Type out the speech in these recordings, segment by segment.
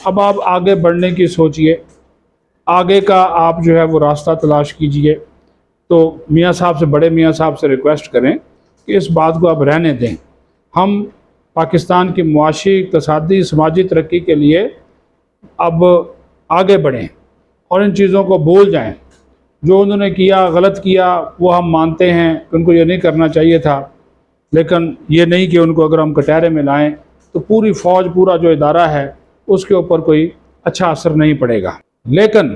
اب آپ آگے بڑھنے کی سوچئے، آگے کا آپ جو ہے وہ راستہ تلاش کیجئے۔ تو میاں صاحب سے، بڑے میاں صاحب سے ریکویسٹ کریں کہ اس بات کو آپ رہنے دیں، ہم پاکستان کی معاشی، اقتصادی، سماجی ترقی کے لیے اب آگے بڑھیں اور ان چیزوں کو بھول جائیں۔ جو انہوں نے کیا، غلط کیا، وہ ہم مانتے ہیں کہ ان کو یہ نہیں کرنا چاہیے تھا، لیکن یہ نہیں کہ ان کو اگر ہم کٹہرے میں لائیں تو پوری فوج، پورا جو ادارہ ہے اس کے اوپر کوئی اچھا اثر نہیں پڑے گا۔ لیکن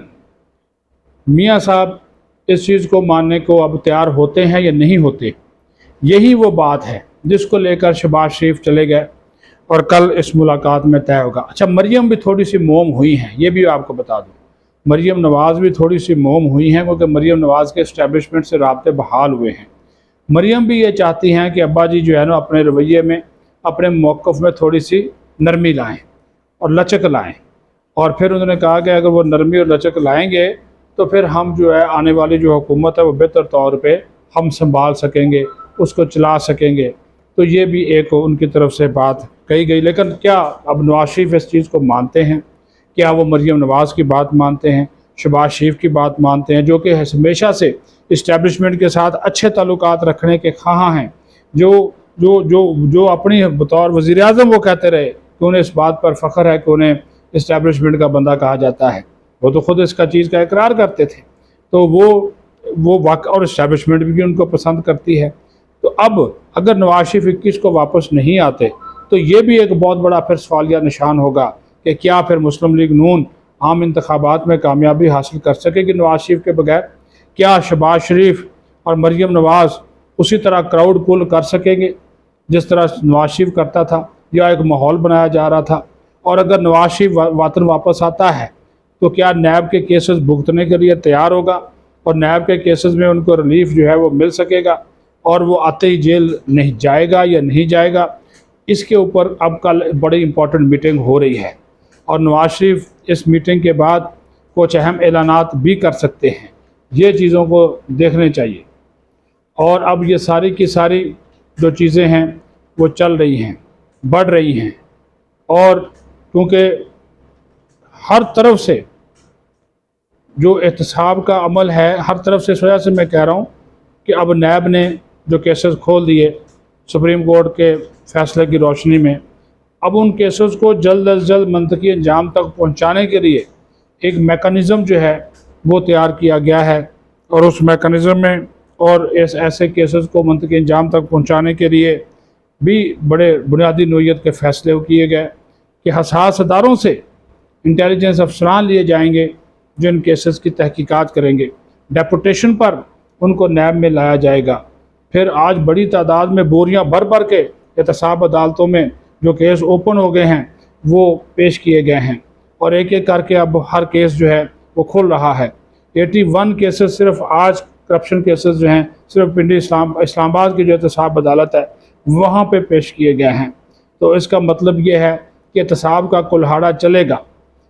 میاں صاحب اس چیز کو ماننے کو اب تیار ہوتے ہیں یا نہیں ہوتے، یہی وہ بات ہے جس کو لے کر شہباز شریف چلے گئے اور کل اس ملاقات میں طے ہوگا۔ اچھا، مریم بھی تھوڑی سی موم ہوئی ہیں، یہ بھی آپ کو بتا دوں، مریم نواز بھی تھوڑی سی موم ہوئی ہیں، کیونکہ مریم نواز کے اسٹیبلشمنٹ سے رابطے بحال ہوئے ہیں۔ مریم بھی یہ چاہتی ہیں کہ ابا جی جو ہے نا اپنے رویے میں، اپنے موقف میں تھوڑی سی نرمی لائیں اور لچک لائیں، اور پھر انہوں نے کہا کہ اگر وہ نرمی اور لچک لائیں گے تو پھر ہم جو ہے آنے والی جو حکومت ہے وہ بہتر طور پہ ہم سنبھال سکیں گے، اس کو چلا سکیں گے۔ تو یہ بھی ایک ان کی طرف سے بات کہی گئی۔ لیکن کیا اب نواز شریف اس چیز کو مانتے ہیں؟ کیا وہ مریم نواز کی بات مانتے ہیں، شہباز شریف کی بات مانتے ہیں، جو کہ ہمیشہ سے اسٹیبلشمنٹ کے ساتھ اچھے تعلقات رکھنے کے خواہاں ہیں، جو اپنی بطور وزیر اعظم وہ کہتے رہے کہ انہیں اس بات پر فخر ہے کہ انہیں اسٹیبلشمنٹ کا بندہ کہا جاتا ہے، وہ تو خود اس کا چیز کا اقرار کرتے تھے، تو وہ واقع، اور اسٹیبلشمنٹ بھی ان کو پسند کرتی ہے۔ تو اب اگر نواز شریف 21 کو واپس نہیں آتے تو یہ بھی ایک بہت بڑا پھر سوالیہ نشان ہوگا کہ کیا پھر مسلم لیگ نون عام انتخابات میں کامیابی حاصل کر سکے گی نواز شریف کے بغیر؟ کیا شہباز شریف اور مریم نواز اسی طرح کراؤڈ پول کر سکیں گے جس طرح نواز شریف کرتا تھا، یا ایک ماحول بنایا جا رہا تھا؟ اور اگر نواز شریف وطن واپس آتا ہے تو کیا نیب کے کیسز بھگتنے کے لیے تیار ہوگا، اور نیب کے کیسز میں ان کو ریلیف جو ہے وہ مل سکے گا، اور وہ آتے ہی جیل نہیں جائے گا یا نہیں جائے گا؟ اس کے اوپر اب کل بڑی امپورٹنٹ میٹنگ ہو رہی ہے، اور نواز شریف اس میٹنگ کے بعد کچھ اہم اعلانات بھی کر سکتے ہیں۔ یہ چیزوں کو دیکھنے چاہیے۔ اور اب یہ ساری کی ساری جو چیزیں ہیں وہ چل رہی ہیں، بڑھ رہی ہیں، اور کیونکہ ہر طرف سے جو احتساب کا عمل ہے، ہر طرف سے، اس وجہ سے میں کہہ رہا ہوں کہ اب نیب نے جو کیسز کھول دیے سپریم کورٹ کے فیصلے کی روشنی میں، اب ان کیسز کو جلد از جلد منطقی انجام تک پہنچانے کے لیے ایک میکانزم جو ہے وہ تیار کیا گیا ہے، اور اس میکانزم میں اور ایسے کیسز کو منطقی انجام تک پہنچانے کے لیے بھی بڑے بنیادی نوعیت کے فیصلے کیے گئے کہ حساس اداروں سے انٹیلیجنس افسران لیے جائیں گے جو ان کیسز کی تحقیقات کریں گے، ڈیپوٹیشن پر ان کو نیب میں لایا جائے گا۔ پھر آج بڑی تعداد میں بوریاں بھر کے احتساب عدالتوں میں جو کیس اوپن ہو گئے ہیں وہ پیش کیے گئے ہیں، اور ایک ایک کر کے اب ہر کیس جو ہے وہ کھل رہا ہے۔ 81 کیسز صرف آج کرپشن کیسز جو ہیں صرف پنڈی اسلام آباد کی جو احتساب عدالت ہے وہاں پہ پیش کیے گئے ہیں۔ تو اس کا مطلب یہ ہے کہ احتساب کا کلہاڑا چلے گا،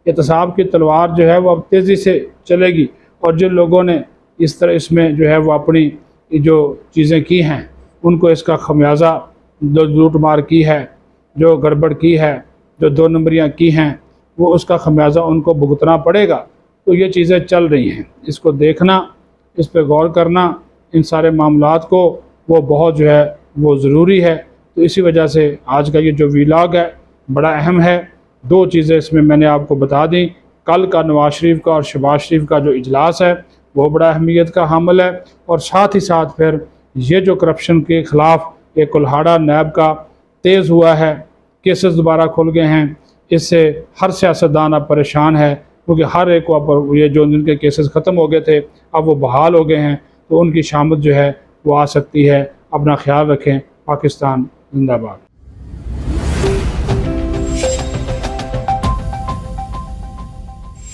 احتساب کی تلوار جو ہے وہ اب تیزی سے چلے گی، اور جن لوگوں نے اس طرح اس میں جو ہے وہ اپنی جو چیزیں کی ہیں ان کو اس کا خمیازہ، جو لوٹ مار کی ہے، جو گڑبڑ کی ہے، جو 2 نمبریاں کی ہیں، وہ اس کا خمیازہ ان کو بھگتنا پڑے گا۔ تو یہ چیزیں چل رہی ہیں، اس کو دیکھنا، اس پہ غور کرنا، ان سارے معاملات کو وہ بہت جو ہے وہ ضروری ہے۔ تو اسی وجہ سے آج کا یہ جو ویلاگ ہے بڑا اہم ہے۔ 2 چیزیں اس میں نے آپ کو بتا دیں، کل کا نواز شریف کا اور شہباز شریف کا جو اجلاس ہے وہ بڑا اہمیت کا حامل ہے، اور ساتھ ہی ساتھ پھر یہ جو کرپشن کے خلاف ایک کلہاڑا نیب کا تیز ہوا ہے، کیسز دوبارہ کھل گئے ہیں، اس سے ہر سیاستدان اب پریشان ہے، کیونکہ ہر ایک کو یہ جو جن کے کیسز ختم ہو گئے تھے اب وہ بحال ہو گئے ہیں، تو ان کی شامت جو ہے وہ آ سکتی ہے۔ اپنا خیال رکھیں۔ پاکستان زندہ باد۔